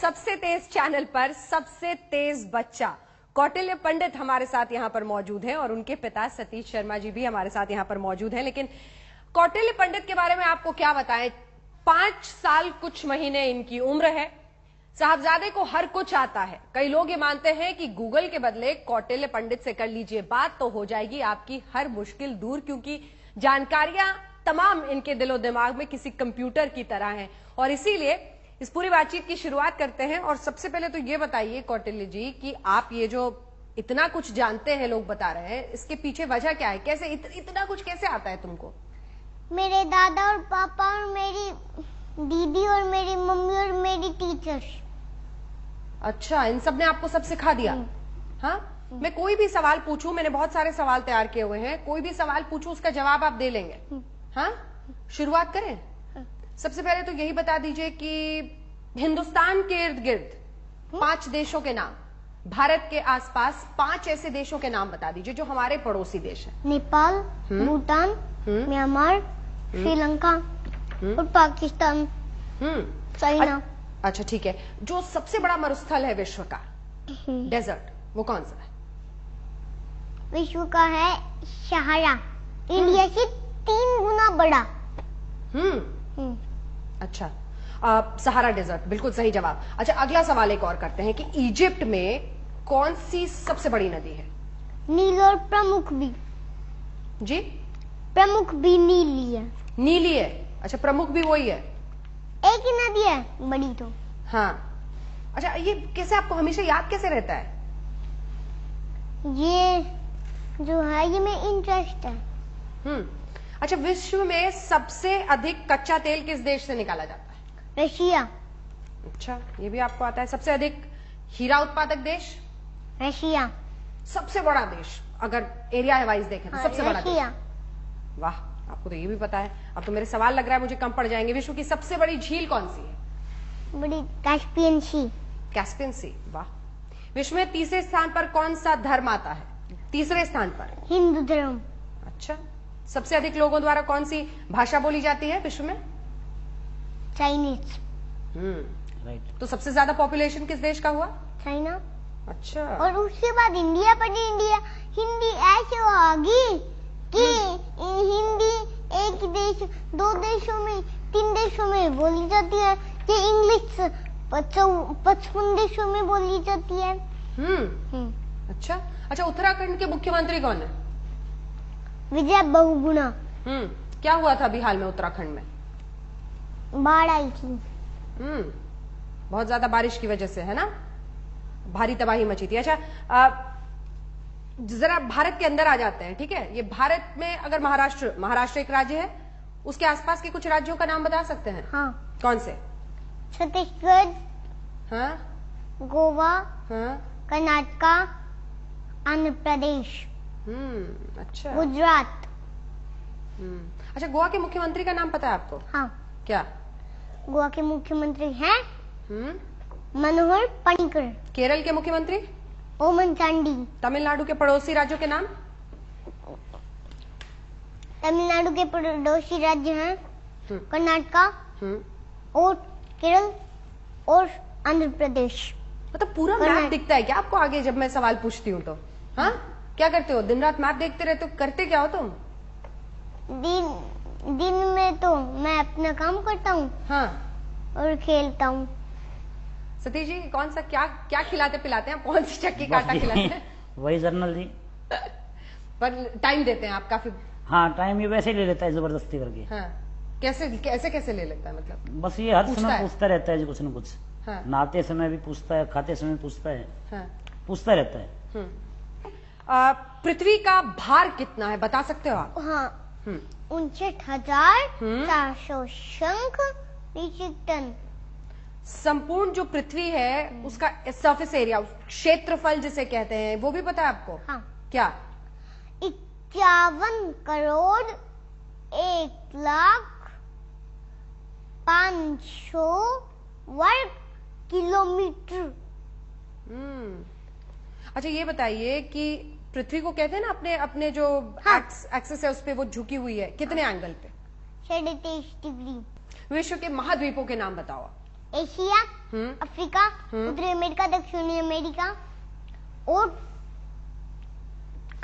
सबसे तेज चैनल पर सबसे तेज बच्चा कौटिल्य पंडित हमारे साथ यहां पर मौजूद हैं और उनके पिता सतीश शर्मा जी भी हमारे साथ यहां पर मौजूद हैं। लेकिन कौटिल्य पंडित के बारे में आपको क्या बताएं, 5 साल कुछ महीने इनकी उम्र है। साहबजादे को हर कुछ आता है। कई लोग ये मानते हैं कि गूगल के बदले कौटिल्य पंडित से कर लीजिए बात तो हो जाएगी आपकी हर मुश्किल दूर, क्योंकि जानकारियां तमाम इनके दिलो दिमाग में किसी कंप्यूटर की तरह हैं। और इसीलिए इस पूरी बातचीत की शुरुआत करते हैं। और सबसे पहले तो ये बताइए कौटिल्य जी कि आप ये जो इतना कुछ जानते हैं, लोग बता रहे हैं, इसके पीछे वजह क्या है? कैसे इतना कुछ कैसे आता है तुमको? मेरे दादा और पापा और मेरी दीदी और मेरी मम्मी और मेरी टीचर्स। अच्छा, इन सब ने आपको सब सिखा दिया? हाँ, मैं कोई भी सवाल पूछूं, मैंने बहुत सारे सवाल तैयार किए हुए हैं, कोई भी सवाल पूछूं उसका जवाब आप दे लेंगे? हाँ, शुरुआत करें। सबसे पहले तो यही बता दीजिए कि हिंदुस्तान के इर्द गिर्द 5 देशों के नाम, भारत के आसपास 5 ऐसे देशों के नाम बता दीजिए जो हमारे पड़ोसी देश हैं। नेपाल, भूटान, म्यांमार, श्रीलंका और पाकिस्तान, चाइना। अच्छा ठीक है। जो सबसे बड़ा मरुस्थल है विश्व का, डेजर्ट, वो कौन सा है? विश्व का है सहारा, इंडिया से 3 गुना बड़ा। अच्छा, सहारा डेजर्ट, बिल्कुल सही जवाब। अच्छा, अगला सवाल एक और करते हैं कि इजिप्ट में कौन सी सबसे बड़ी नदी है? नील और प्रमुख भी। जी, प्रमुख भी नीली है। नीली है? अच्छा, प्रमुख भी वही है? एक ही नदी है बड़ी तो। हाँ। अच्छा, ये कैसे आपको हमेशा याद कैसे रहता है? ये जो है ये में इंटरेस्ट है। अच्छा, विश्व में सबसे अधिक कच्चा तेल किस देश से निकाला जाता है? रशिया। अच्छा, ये भी आपको आता है। सबसे अधिक हीरा उत्पादक देश? रशिया। सबसे बड़ा देश अगर एरिया वाइज देखें तो सबसे बड़ा देश? वाह, आपको तो ये भी पता है। अब तो मेरे सवाल लग रहा है मुझे कम पड़ जाएंगे। विश्व की सबसे बड़ी झील कौन सी है? बड़ी कैस्पियन सी। कैस्पियन सी, वाह। विश्व में तीसरे स्थान पर कौन सा धर्म आता है? तीसरे स्थान पर हिंदू धर्म। अच्छा, सबसे अधिक लोगों द्वारा कौन सी भाषा बोली जाती है विश्व में? चाइनीज। राइट। तो सबसे ज्यादा पॉपुलेशन किस देश का हुआ? चाइना। अच्छा। और उसके बाद इंडिया, पर इंडिया हिंदी ऐसे होगी कि हिंदी एक देश, 2 देशों में, 3 देशों में बोली जाती है, कि इंग्लिश 55 देशों में बोली जाती है। अच्छा। अच्छा, उत्तराखंड के मुख्यमंत्री कौन है? विजय बहुगुणा। क्या हुआ था अभी हाल में उत्तराखंड में? बाढ़ आई थी। बहुत ज्यादा बारिश की वजह से, है ना? भारी तबाही मची थी। अच्छा, जरा भारत के अंदर आ जाते हैं, ठीक है? ये भारत में अगर महाराष्ट्र एक राज्य है, उसके आसपास के कुछ राज्यों का नाम बता सकते हैं? हाँ। कौन से? छत्तीसगढ़, हाँ, गोवा, हाँ, कर्नाटका, आंध्र प्रदेश, अच्छा, गुजरात। अच्छा, गोवा के मुख्यमंत्री का नाम पता है आपको? हाँ। क्या? गोवा के मुख्यमंत्री हैं मनोहर पर्रिकर। केरल के मुख्यमंत्री? ओमन चांडी। तमिलनाडु के पड़ोसी राज्यों के नाम? तमिलनाडु के पड़ोसी राज्य हैं कर्नाटका और केरल और आंध्र प्रदेश। मतलब पूरा मैप दिखता है क्या आपको आगे जब मैं सवाल पूछती हूँ तो? हाँ, क्या करते हो? दिन रात मैप देखते रहते हो? करते क्या हो तुम? दिन में तो मैं अपना काम करता हूँ। हाँ, और खेलता हूँ। सतीश जी, कौन सा क्या खिलाते पिलाते हैं? कौन सी चक्की काटा खिलाते हैं? वही जर्नल जी। पर टाइम देते हैं आप काफी? हाँ, टाइम ये वैसे ले लेता है जबरदस्ती करके। हाँ, कैसे ले लेता है? मतलब बस ये हर समय पूछता रहता है जी कुछ न कुछ। हाँ। नहाते समय भी पूछता है, खाते समय पूछता है। हाँ। पूछता रहता है। पृथ्वी का भार कितना है बता सकते हो आप? हाँ, 59,400 शंख मीट्रिक टन। संपूर्ण जो पृथ्वी है उसका सरफेस एरिया, क्षेत्रफल जिसे कहते हैं, वो भी पता है आपको? हाँ। क्या? 51 करोड़ 1,05,000 वर्ग किलोमीटर। अच्छा, ये बताइए कि पृथ्वी को कहते हैं ना अपने जो एक्सिस है उस पे वो झुकी हुई है, कितने एंगल पे? 23.5 डिग्री। विश्व के महाद्वीपों के नाम बताओ। एशिया, अफ्रीका, उत्तरी अमेरिका, दक्षिणी अमेरिका और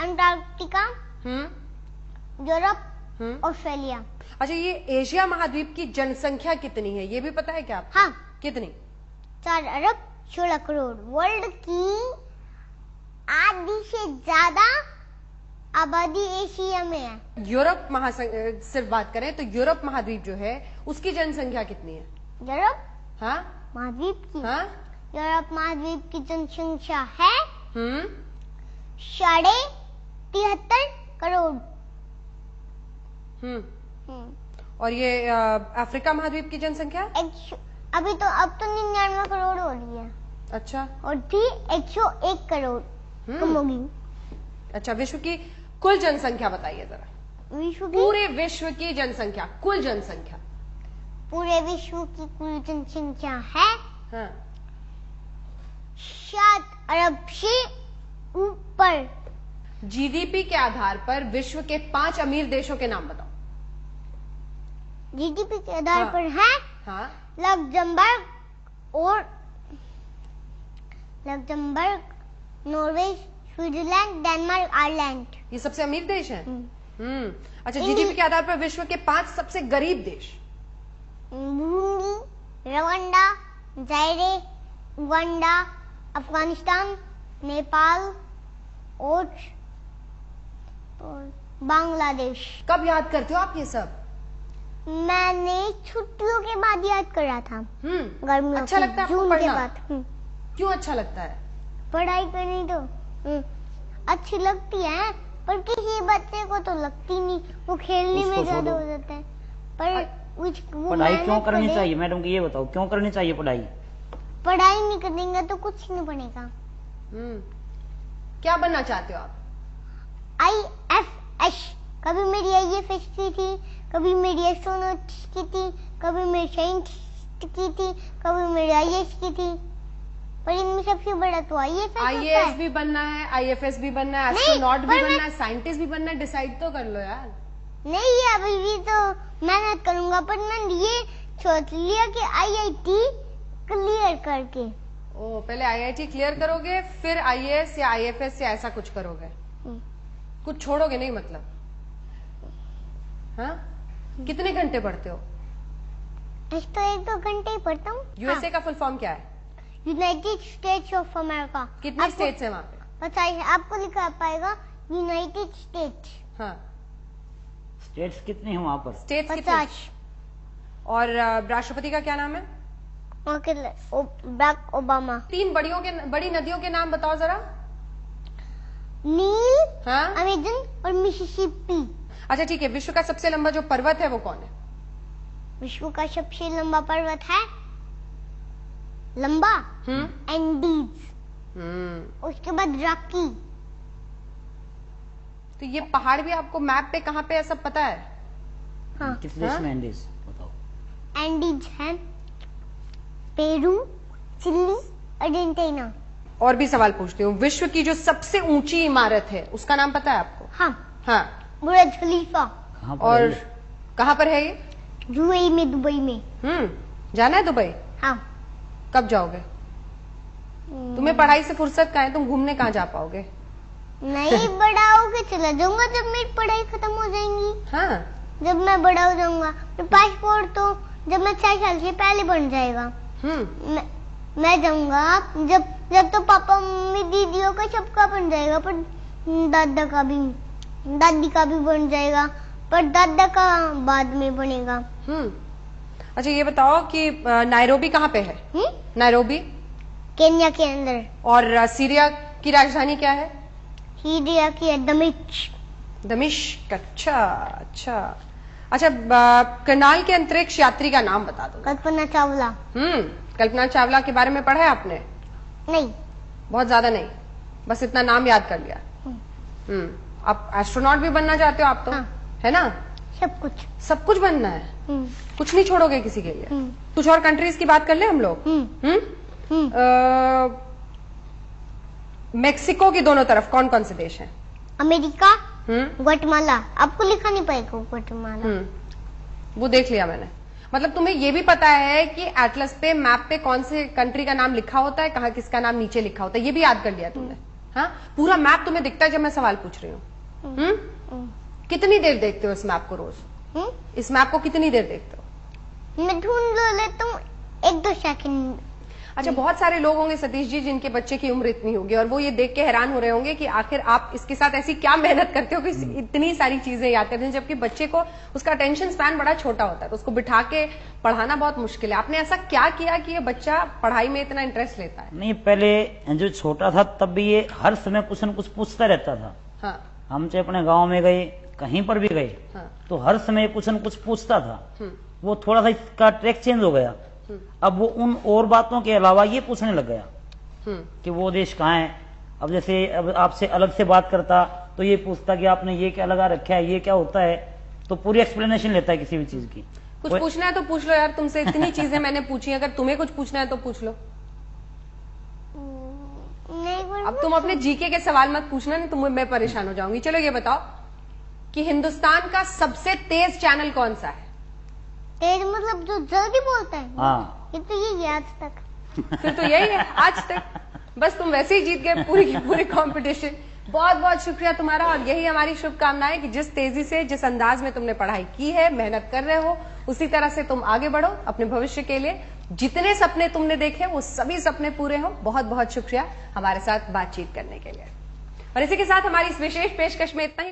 अंटार्कटिका, यूरोप, ऑस्ट्रेलिया। अच्छा, ये एशिया महाद्वीप की जनसंख्या कितनी है, ये भी पता है क्या आपको? हाँ, कितनी? 4 अरब 16 करोड़। वर्ल्ड की आधी से ज्यादा आबादी एशिया में है। यूरोप सिर्फ बात करें तो यूरोप महाद्वीप जो है उसकी जनसंख्या कितनी है? यूरोप हाँ महाद्वीप की हाँ यूरोप महाद्वीप की जनसंख्या है 73.5 करोड़। और ये अफ्रीका महाद्वीप की जनसंख्या? अभी तो अब तो 99 करोड़ हो रही है। अच्छा, और थी 101 करोड़ कम होगी। अच्छा, विश्व की कुल जनसंख्या बताइए जरा। पूरे विश्व की जनसंख्या, कुल जनसंख्या। पूरे विश्व की कुल जनसंख्या है 7 अरब से ऊपर। जीडीपी के आधार पर विश्व के 5 अमीर देशों के नाम बताओ। जीडीपी के आधार पर है Luxembourg, Norway, Switzerland, Denmark, Ireland. ये सबसे अमीर देश हैं। अच्छा, जीडीपी के आधार पर विश्व के 5 सबसे गरीब देश? Burundi, Rwanda, जायरे, Uganda, Afghanistan, Nepal और बांग्लादेश। कब याद करते हो आप ये सब? मैंने छुट्टियों के बाद याद करा था। गर्मियों अच्छा लगता है आपको जून पढ़ना? के बाद। क्यों अच्छा लगता है? पढ़ाई करनी तो अच्छी लगती है, पर किसी बच्चे को तो लगती नहीं, वो खेलने में ज्यादा हो जाता है। पर पढ़ाई क्यों करनी चाहिए मैडम की, ये बताओ, क्यों करनी चाहिए पढ़ाई? पढ़ाई नहीं करेंगे तो कुछ नहीं बनेगा। क्या बनना चाहते हो आप? IFS। कभी मेरी IFS की थी, कभी मेरी एस्ट्रोनॉट्स की थी, कभी मेरी साइंटिस्ट की थी, कभी मेरी IAS की थी, पर इनमें सबसे बड़ा तो IAS भी बनना है, IFS भी बनना है, एस्ट्रोनॉट भी बनना है, साइंटिस्ट भी बनना है। डिसाइड तो कर लो यार। नहीं, अभी भी तो मेहनत करूंगा, पर मैंने ये सोच लिया कि IIT क्लियर करके। ओ, पहले IIT क्लियर करोगे, फिर IAS या IFS या ऐसा कुछ करोगे? कुछ छोड़ोगे नहीं मतलब? हाँ? कितने घंटे पढ़ते हो? तो 1-2 घंटे ही पढ़ता हूँ। USA का फुल फॉर्म क्या है? United states of America. कितने स्टेट्स है वहाँ पे? पता है आपको, लिखा पाएगा यूनाइटेड स्टेट्स। हाँ, स्टेट्स कितने हैं वहाँ पर? स्टेट्स 50। और राष्ट्रपति का क्या नाम है? Barack Obama. 3 बड़ी नदियों के नाम बताओ जरा। नील, हाँ, अमेजन और मिसिसिपी। अच्छा ठीक है, विश्व का सबसे लंबा जो पर्वत है वो कौन है? विश्व का सबसे लंबा पर्वत है एंडीज। उसके बाद रॉकी। तो ये पहाड़ भी आपको मैप पे कहाँ पे है सब पता है? हाँ। किस देश में एंडीज बताओ? एंडीज है पेरू, चिली, अर्जेंटीना। और भी सवाल पूछती हूँ, विश्व की जो सबसे ऊंची इमारत है उसका नाम पता है आपको? हाँ, बुर्ज खलीफा। और कहाँ पर है ये? UAE में, दुबई में। जाना है दुबई? हाँ। कब जाओगे? तुम्हें पढ़ाई से फुर्सत कहाँ है, तुम घूमने कहाँ जा पाओगे? नहीं, बड़ा होके चला जाऊंगा जब मेरी पढ़ाई खत्म हो जाएंगी। हाँ, जब मैं बड़ा हो जाऊंगा, तो पासपोर्ट तो जब मैं 4 साल से पहले बन जाएगा। मैं जाऊंगा जब तो पापा मम्मी दीदियों का सबका बन जाएगा, पर दादी का भी बन जाएगा, पर दादा का बाद में बनेगा। अच्छा ये बताओ कि नायरोबी कहाँ पे है? नायरोबी केन्या के अंदर। और सीरिया की राजधानी क्या है? सीरिया की दमिश्क। अच्छा, करनाल के अंतरिक्ष यात्री का नाम बता दो। कल्पना चावला। कल्पना चावला के बारे में पढ़ा है आपने? नहीं, बहुत ज्यादा नहीं, बस इतना नाम याद कर लिया। आप एस्ट्रोनॉट भी बनना चाहते हो आप तो? हाँ। है ना? सब कुछ बनना है। कुछ नहीं छोड़ोगे किसी के लिए? कुछ और कंट्रीज की बात कर ले हम लोग। मेक्सिको की दोनों तरफ कौन कौन से देश हैं? America, Guatemala. आपको लिखा नहीं पाएगा ग्वाटेमाला। वो देख लिया मैंने। मतलब तुम्हें ये भी पता है कि एटलस पे मैप पे कौन से कंट्री का नाम लिखा होता है, कहाँ किसका नाम नीचे लिखा होता है, ये भी याद कर लिया तुमने? हाँ, पूरा मैप तुम्हें दिखता है जब मैं सवाल पूछ रही हूँ? कितनी देर देखते हो इस मैप को रोज? इस मैप को कितनी देर देखते हो? मैं ढूंढ लेता हूँ 1-2 सेकंड। अच्छा, बहुत सारे लोग होंगे सतीश जी जिनके बच्चे की उम्र इतनी होगी और वो ये देख के हैरान हो रहे होंगे कि आखिर आप इसके साथ ऐसी क्या मेहनत करते हो कि इतनी सारी चीजें याद करते हैं, जबकि बच्चे को उसका अटेंशन स्पैन बड़ा छोटा होता है, तो उसको बिठा के पढ़ाना बहुत मुश्किल है। आपने ऐसा क्या किया कि ये बच्चा पढ़ाई में इतना इंटरेस्ट लेता है? नहीं, पहले जो छोटा था तब भी ये हर समय कुछ न कुछ पूछता रहता था। हाँ, हम चाहे अपने गाँव में गए, कहीं पर भी गए, हाँ, तो हर समय कुछ न कुछ पूछता था। वो थोड़ा सा इसका ट्रैक चेंज हो गया, अब वो उन और बातों के अलावा ये पूछने लग गया कि वो देश कहाँ है। अब जैसे अब आपसे अलग से बात करता तो ये पूछता कि आपने ये क्या लगा रखा है, ये क्या होता है, तो पूरी एक्सप्लेनेशन लेता है किसी भी चीज की। कुछ पूछना है तो पूछ लो यार, तुमसे इतनी चीजें मैंने पूछी, अगर तुम्हें कुछ पूछना है तो पूछ लो। नहीं, अब तुम अपने जीके के सवाल मत पूछना, नहीं तो मैं परेशान हो जाऊंगी। चलो ये बताओ कि हिंदुस्तान का सबसे तेज चैनल कौन सा है? तेज मतलब जो जल्दी बोलता है? हाँ, ये तो ये आज तक। फिर तो यही है आज तक। बस तुम वैसे ही जीत गए पूरी की पूरी कंपटीशन। बहुत बहुत शुक्रिया तुम्हारा, और यही हमारी शुभकामनाएं कि जिस तेजी से, जिस अंदाज में तुमने पढ़ाई की है, मेहनत कर रहे हो, उसी तरह से तुम आगे बढ़ो अपने भविष्य के लिए। जितने सपने तुमने देखे वो सभी सपने पूरे हो। बहुत बहुत शुक्रिया हमारे साथ बातचीत करने के लिए। और इसी के साथ हमारी इस विशेष पेशकश में इतना ही।